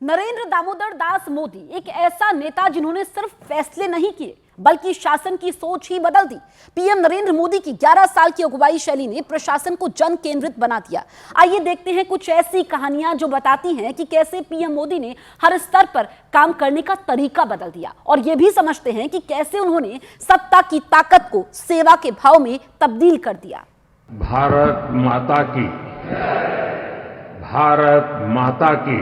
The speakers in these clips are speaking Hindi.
नरेंद्र दामोदर दास मोदी एक ऐसा नेता जिन्होंने सिर्फ फैसले नहीं किए बल्कि शासन की सोच ही बदल दी। पीएम नरेंद्र मोदी की 11 साल की अगुवाई शैली ने प्रशासन को जन केंद्रित बना दिया। आइए देखते हैं कुछ ऐसी कहानियां जो बताती हैं कि कैसे पीएम मोदी ने हर स्तर पर काम करने का तरीका बदल दिया, और यह भी समझते हैं कि कैसे उन्होंने सत्ता की ताकत को सेवा के भाव में तब्दील कर दिया। भारत माता की, भारत माता की।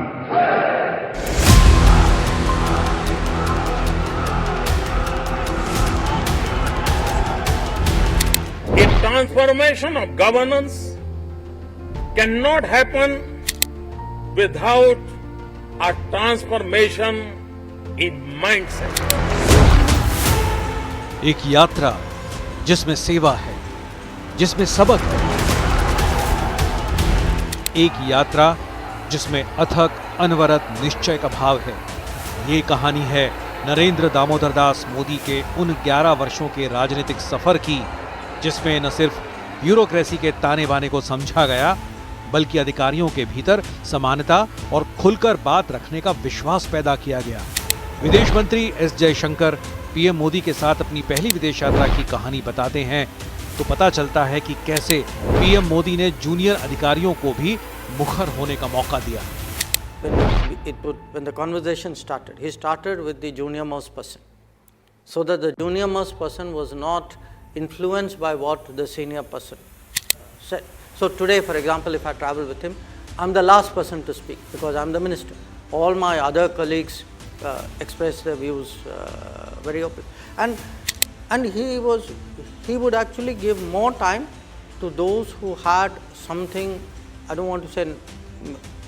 A transformation of governance cannot happen without a transformation in mindset. एक यात्रा जिसमें सेवा है, जिसमें सबक है, एक यात्रा जिसमें अथक अनवरत निश्चय का भाव है। ये कहानी है नरेंद्र दामोदर दास मोदी के उन 11 वर्षों के राजनीतिक सफर की, जिसमें न सिर्फ ब्यूरोक्रेसी के ताने बाने को समझा गया बल्कि अधिकारियों के भीतर समानता और खुलकर बात रखने का विश्वास पैदा किया गया। विदेश मंत्री एस जयशंकर पीएम मोदी के साथ अपनी पहली विदेश यात्रा की कहानी बताते हैं तो पता चलता है कि कैसे पीएम मोदी ने जूनियर अधिकारियों को भी मुखर होने का मौका दिया। When the conversation started, he started with the junior most person, so that the junior most person was not influenced by what the senior person said. So today, for example, if I travel with him, I'm the last person to speak because I'm the minister. All my other colleagues express their views very open, and he would actually give more time to those who had something. I don't want to say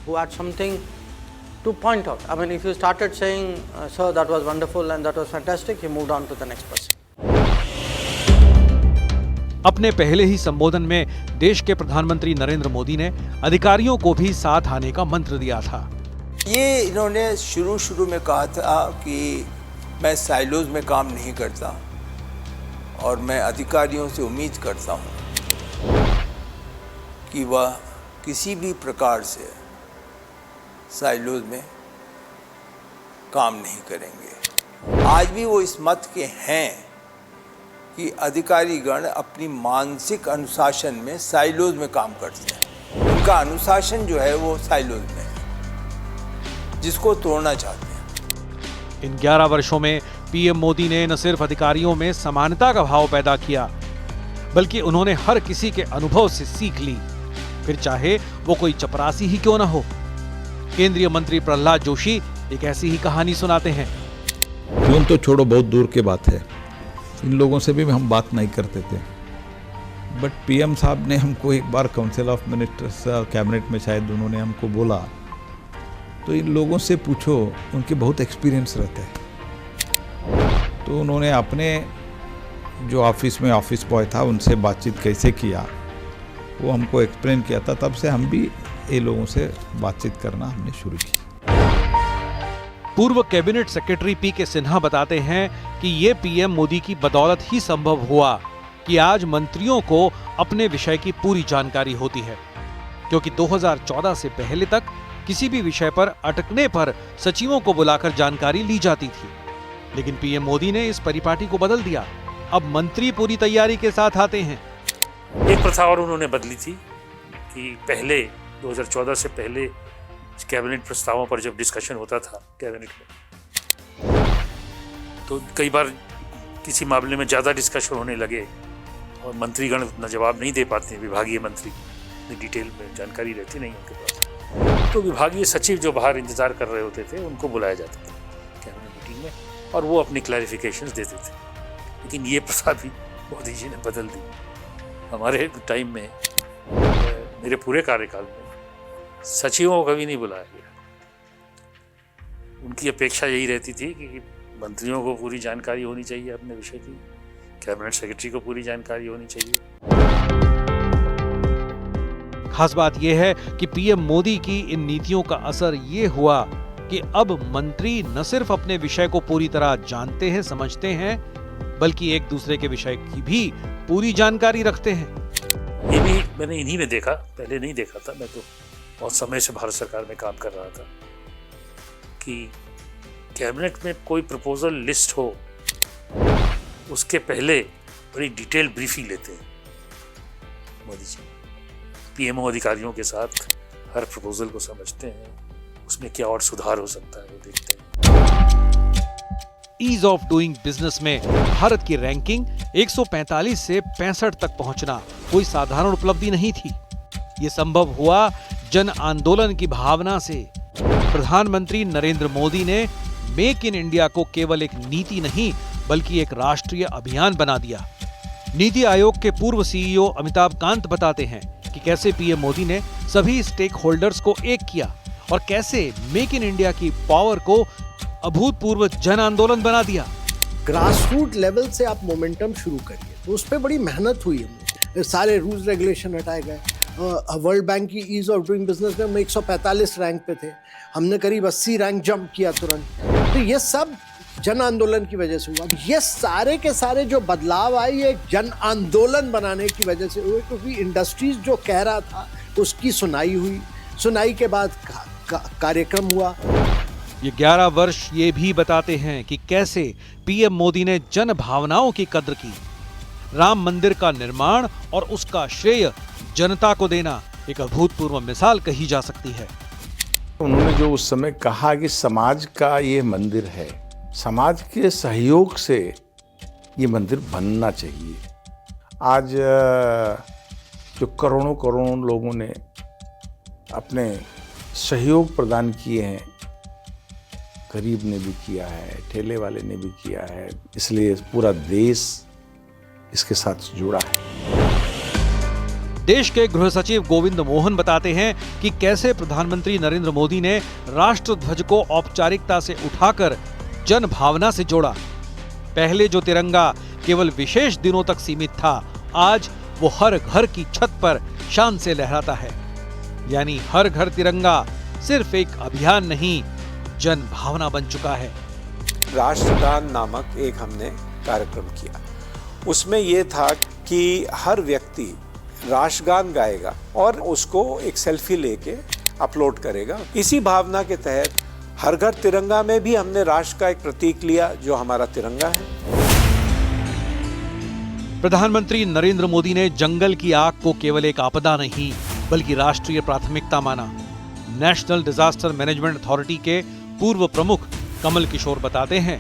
who had something to point out. I mean, if you started saying, "Sir, that was wonderful and that was fantastic," he moved on to the next person. अपने पहले ही संबोधन में देश के प्रधानमंत्री नरेंद्र मोदी ने अधिकारियों को भी साथ आने का मंत्र दिया था। ये इन्होंने शुरू में कहा था कि मैं साइलोज में काम नहीं करता और मैं अधिकारियों से उम्मीद करता हूँ कि वह किसी भी प्रकार से साइलोज में काम नहीं करेंगे। आज भी वो इस मत के हैं कि अधिकारीगण अपनी मानसिक अनुशासन में साइलोज में काम करते हैं। उनका अनुशासन जो है वो साइलोज में है, जिसको तोड़ना चाहते हैं। इन 11 वर्षों में पीएम मोदी ने न सिर्फ अधिकारियों में समानता का भाव पैदा किया बल्कि उन्होंने हर किसी के अनुभव से सीख ली, फिर चाहे वो कोई चपरासी ही क्यों ना हो। केंद्रीय मंत्री प्रहलाद जोशी एक ऐसी ही कहानी सुनाते हैं। यूं तो छोड़ो, बहुत दूर की बात है, इन लोगों से भी हम बात नहीं करते थे, बट पीएम साहब ने हमको एक bar council of ministers cabinet में शायद उन्होंने हमको बोला, तो इन लोगों से पूछो, उनके बहुत एक्सपीरियंस रहते हैं। तो उन्होंने अपने जो ऑफिस में ऑफिस बॉय था उनसे बातचीत कैसे किया वो हमको एक्सप्लेन किया था। तब से हम भी ये लोगों से बातचीत करना हमने शुरू की। पूर्व कैबिनेट सेक्रेटरी पी के सिन्हा बताते हैं कि ये पीएम मोदी की बदौलत ही संभव हुआ कि आज मंत्रियों को अपने विषय की पूरी जानकारी होती है, क्योंकि 2014 से पहले तक किसी भी विषय पर अटकने पर सचिवों को बुलाकर जानकारी ली जाती थी, लेकिन पीएम मोदी ने इस परिपाटी को बदल दिया। अब मंत्री पूरी तैयारी के साथ आते हैं। एक प्रथा और उन्होंने बदली थी कि पहले 2014 से पहले कैबिनेट प्रस्तावों पर जब डिस्कशन होता था कैबिनेट में, तो कई बार किसी मामले में ज़्यादा डिस्कशन होने लगे और मंत्रीगण उतना जवाब नहीं दे पाते, विभागीय मंत्री डिटेल में जानकारी रहती नहीं उनके पास, तो विभागीय सचिव जो बाहर इंतजार कर रहे होते थे उनको बुलाया जाता था कैबिनेट मीटिंग में और वो अपनी क्लैरिफिकेशंस देते थे। लेकिन ये प्रथा भी मोदी जी ने बदल दी। हमारे टाइम में, मेरे पूरे कार्यकाल में सचिवों को कभी नहीं बुलाया गया। उनकी अपेक्षा यही रहती थी कि मंत्रियों को पूरी जानकारी होनी चाहिए अपने विषय की, कैबिनेट सेक्रेटरी को पूरी जानकारी होनी चाहिए। खास बात यह है कि पीएम मोदी की इन नीतियों का असर ये हुआ कि अब मंत्री न सिर्फ अपने विषय को पूरी तरह जानते हैं, समझते हैं, बल्कि एक दूसरे के विषय की भी पूरी जानकारी रखते हैं। ये भी मैंने इन्हीं में देखा, पहले नहीं देखा था। मैं तो बहुत समय से भारत सरकार में काम कर रहा था। कि कैबिनेट में कोई प्रपोजल लिस्ट हो उसके पहले बड़ी डिटेल ब्रीफिंग लेते हैं मोदी जी। पीएमओ अधिकारियों के साथ हर प्रपोजल को समझते हैं, उसमें क्या और सुधार हो सकता है वो देखते हैं। ईज ऑफ डूइंग बिजनेस में भारत की रैंकिंग 145 से 65 तक पहुंचना कोई साधारण उपलब्धि नहीं थी। ये संभव हुआ जन आंदोलन की भावना से। प्रधानमंत्री नरेंद्र मोदी ने मेक इन इंडिया को केवल एक नीति नहीं बल्कि एक राष्ट्रीय अभियान बना दिया। नीति आयोग के पूर्व सीईओ अमिताभ कांत बताते हैं कि कैसे पीएम मोदी ने सभी स्टेक होल्डर्स को एक किया और कैसे मेक इन इंडिया की पावर को अभूतपूर्व जन आंदोलन बना दिया। ग्रासरूट लेवल से आप मोमेंटम शुरू करिए, तो उस पर बड़ी मेहनत हुई हमने। सारे रूल्स रेगुलेशन हटाए गए। वर्ल्ड बैंक की ईज ऑफ डूइंग बिजनेस में हम 145 रैंक पे थे, हमने करीब 80 रैंक जंप किया तुरंत। तो ये सब जन आंदोलन की वजह से हुआ। ये सारे के सारे जो बदलाव आए ये जन आंदोलन बनाने की वजह से हुए, क्योंकि इंडस्ट्रीज जो कह रहा था उसकी सुनाई हुई। सुनाई के बाद कार्यक्रम हुआ। ये 11 वर्ष ये भी बताते हैं कि कैसे पीएम मोदी ने जन भावनाओं की कद्र की। राम मंदिर का निर्माण और उसका श्रेय जनता को देना एक अभूतपूर्व मिसाल कही जा सकती है। उन्होंने जो उस समय कहा कि समाज का ये मंदिर है, समाज के सहयोग से ये मंदिर बनना चाहिए। आज जो करोड़ों करोड़ों लोगों ने अपने सहयोग प्रदान किए हैं, गरीब ने भी किया है, ठेले वाले ने भी किया है, इसलिए पूरा देश इसके साथ जुड़ा है। देश के गृह सचिव गोविंद मोहन बताते हैं कि कैसे प्रधानमंत्री नरेंद्र मोदी ने राष्ट्रध्वज को औपचारिकता से उठाकर जन भावना से जोड़ा। पहले जो तिरंगा केवल विशेष दिनों तक सीमित था, आज वो हर घर की छत पर शान से लहराता है। यानी हर घर तिरंगा सिर्फ एक अभियान नहीं, जन भावना बन चुका है। राष्ट्रगान नामक एक हमने कार्यक्रम किया। उसमें यह था कि हर व्यक्ति राष्ट्रगान गाएगा और उसको एक सेल्फी लेके अपलोड करेगा। इसी भावना के तहत हर घर तिरंगा में भी हमने राष्ट्र का एक प्रतीक लिया जो हमारा तिरंगा है। प्रधानमंत्री नरेंद्र मोदी ने जंगल की आग को केवल एक आपदा नहीं बल्कि राष्ट्रीय प्राथमिकता माना। नेशनल डिजास्टर मैनेजमेंट अथॉरिटी के पूर्व प्रमुख कमल किशोर बताते हैं,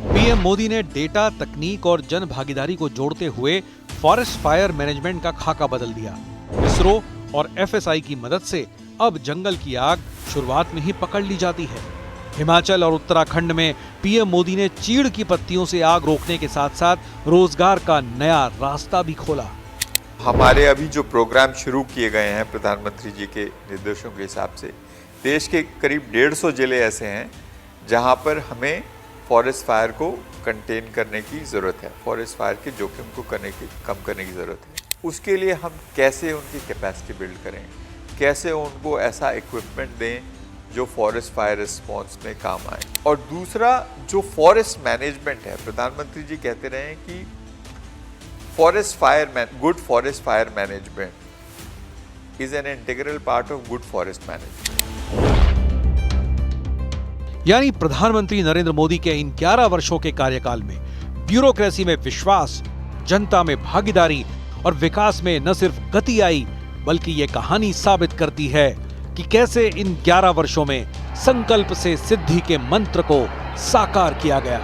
पीएम मोदी ने डेटा, तकनीक और जन भागीदारी को जोड़ते हुए फॉरेस्ट फायर मैनेजमेंट का खाका बदल दिया। इसरो और एफएसआई की मदद से अब जंगल की आग शुरुआत में ही पकड़ ली जाती है। हिमाचल और उत्तराखंड में पीएम मोदी ने चीड़ की पत्तियों से आग रोकने के साथ साथ रोजगार का नया रास्ता भी खोला। हमारे अभी जो प्रोग्राम शुरू किए गए हैं प्रधानमंत्री जी के निर्देशों के हिसाब से, देश के करीब 150 जिले ऐसे हैं जहां पर हमें फॉरेस्ट फायर को कंटेन करने की ज़रूरत है, फॉरेस्ट फायर के जोखिम को कम करने की ज़रूरत है। उसके लिए हम कैसे उनकी कैपेसिटी बिल्ड करें, कैसे उनको ऐसा इक्विपमेंट दें जो फॉरेस्ट फायर रिस्पॉन्स में काम आए। और दूसरा जो फॉरेस्ट मैनेजमेंट है, प्रधानमंत्री जी कहते रहे हैं कि good forest fire management is an integral part of good forest management. यानी प्रधानमंत्री नरेंद्र मोदी के इन 11 वर्षों के कार्यकाल में ब्यूरोक्रेसी में विश्वास, जनता में भागीदारी और विकास में न सिर्फ गति आई बल्कि ये कहानी साबित करती है कि कैसे इन 11 वर्षों में संकल्प से सिद्धि के मंत्र को साकार किया गया।